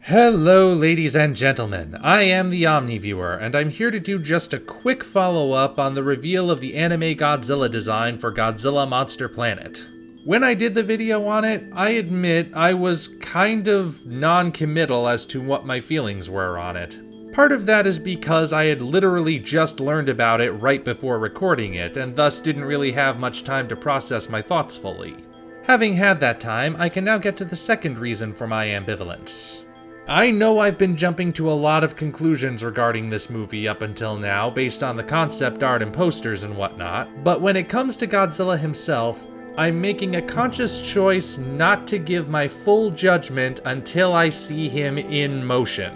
Hello ladies and gentlemen, I am the Omni viewer, and I'm here to do just a quick follow-up on the reveal of the anime Godzilla design for Godzilla Monster Planet. When I did the video on it, I admit I was kind of non-committal as to what my feelings were on it. Part of that is because I had literally just learned about it right before recording it, and thus didn't really have much time to process my thoughts fully. Having had that time, I can now get to the second reason for my ambivalence. I know I've been jumping to a lot of conclusions regarding this movie up until now based on the concept art and posters and whatnot, but when it comes to Godzilla himself, I'm making a conscious choice not to give my full judgment until I see him in motion.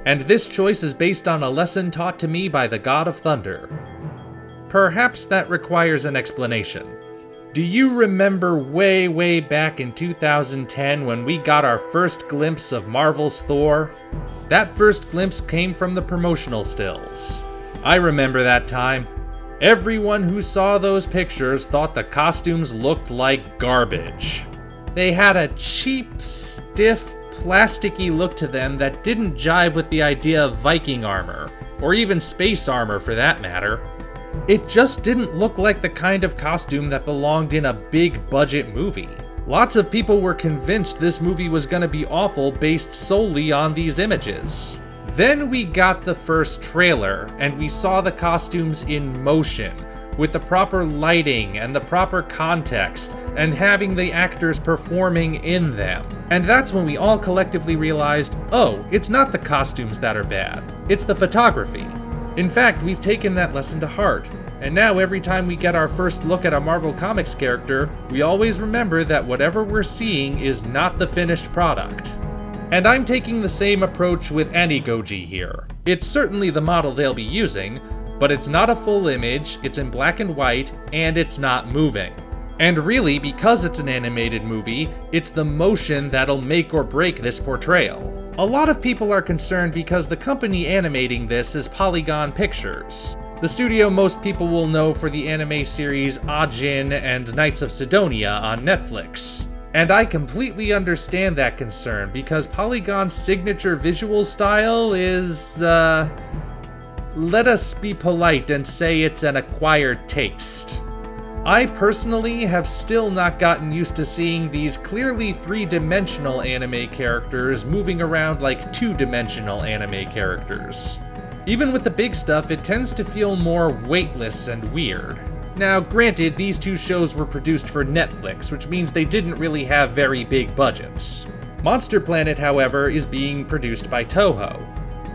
And this choice is based on a lesson taught to me by the God of Thunder. Perhaps that requires an explanation. Do you remember way back in 2010 when we got our first glimpse of Marvel's Thor? That first glimpse came from the promotional stills. I remember that time. Everyone who saw those pictures thought the costumes looked like garbage. They had a cheap, stiff, plasticky look to them that didn't jive with the idea of Viking armor, or even space armor for that matter. It just didn't look like the kind of costume that belonged in a big budget movie. Lots of people were convinced this movie was gonna be awful based solely on these images. Then we got the first trailer, and we saw the costumes in motion, with the proper lighting and the proper context, and having the actors performing in them. And that's when we all collectively realized, oh, it's not the costumes that are bad, it's the photography. In fact, we've taken that lesson to heart, and now every time we get our first look at a Marvel Comics character, we always remember that whatever we're seeing is not the finished product. And I'm taking the same approach with AniGoji here. It's certainly the model they'll be using, but it's not a full image, it's in black and white, and it's not moving. And really, because it's an animated movie, it's the motion that'll make or break this portrayal. A lot of people are concerned because the company animating this is Polygon Pictures, the studio most people will know for the anime series Ajin and Knights of Sidonia on Netflix. And I completely understand that concern because Polygon's signature visual style is, let us be polite and say it's an acquired taste. I personally have still not gotten used to seeing these clearly three-dimensional anime characters moving around like two-dimensional anime characters. Even with the big stuff, it tends to feel more weightless and weird. Now, granted, these two shows were produced for Netflix, which means they didn't really have very big budgets. Monster Planet, however, is being produced by Toho,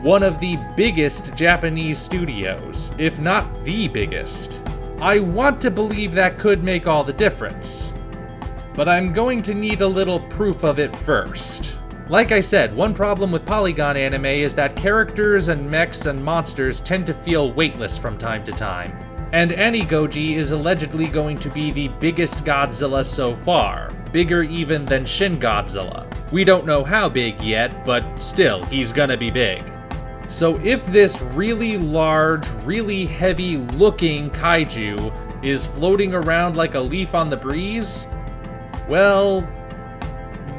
one of the biggest Japanese studios, if not the biggest. I want to believe that could make all the difference, but I'm going to need a little proof of it first. Like I said, one problem with Polygon anime is that characters and mechs and monsters tend to feel weightless from time to time. And AniGoji is allegedly going to be the biggest Godzilla so far, bigger even than Shin Godzilla. We don't know how big yet, but still, he's gonna be big. So if this really large, really heavy looking kaiju is floating around like a leaf on the breeze, well,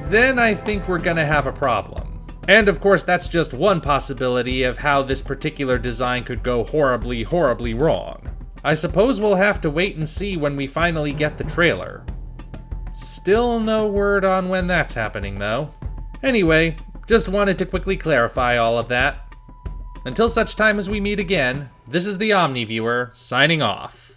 then I think we're gonna have a problem. And of course that's just one possibility of how this particular design could go horribly wrong. I suppose we'll have to wait and see when we finally get the trailer. Still no word on when that's happening though. Anyway, just wanted to quickly clarify all of that. Until such time as we meet again, this is the Omni Viewer, signing off.